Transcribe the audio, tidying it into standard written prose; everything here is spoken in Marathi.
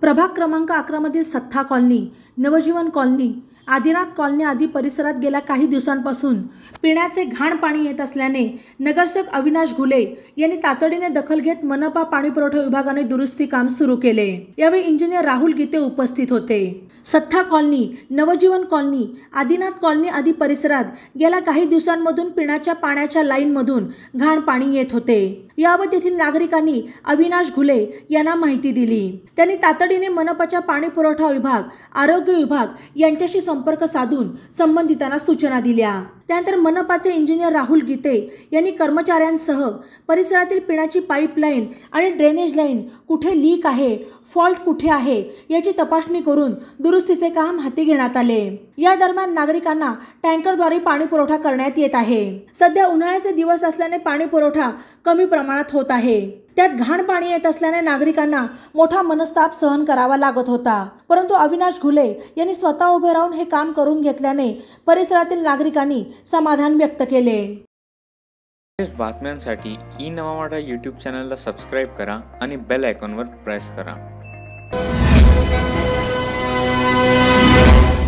प्रभाग क्रमांक 11 मधील सत्था कॉलनी, नवजीवन कॉलनी, आदिनाथ कॉलनी आदी परिसरात गेल्या काही दिवसांपासून पिण्याचे घाण पाणी येत असल्याने नगरसेवक अविनाश घुले यांनी तातडीने दखल घेत मनपा पाणीपुरवठा विभागाने दुरुस्ती काम सुरू केले। यावेळी इंजिनियर राहुल गीते उपस्थित होते। सत्था कॉलनी, नवजीवन कॉलनी, आदिनाथ कॉलनी आदी परिसरात गेल्या काही दिवसांमधून पिण्याच्या पाण्याच्या लाईनमधून घाण पाणी येत होते। याबाबत येथील नागरिकांनी अविनाश घुले यांना माहिती दिली। त्यांनी तातडीने मनपाच्या पाणीपुरवठा विभाग, आरोग्य विभाग यांच्याशी संपर्क साधून संबंधितांना सूचना दिल्या। त्यानंतर मनपाचे इंजिनियर राहुल गीते यांनी कर्मचाऱ्यांसह परिसरातील पिण्याची पाईपलाईन आणि ड्रेनेज लाईन कुठे लीक आहे, फॉल्ट कुठे आहे याची तपासणी करून दुरुस्तीचे काम हाती घेण्यात आले। या दरम्यान नागरिकांना टँकरद्वारे पाणी पुरवठा करण्यात येत आहे। सध्या उन्हाळ्याचे दिवस असल्याने पाणी पुरवठा कमी प्रमाणात होत आहे। त्यात घाण पाणी येत असल्याने नागरिकांना मोठा मनस्ताप सहन करावा लागत होता। परंतु अविनाश घुले यांनी स्वतः उभे राहून हे काम करून घेतल्याने परिसरातील नागरिकांनी समाधान व्यक्त केले। बातम्यांसाठी ई नवा मराठा यूट्यूब चॅनलला सबस्क्राईब करा आणि बेल आयकॉनवर प्रेस करा।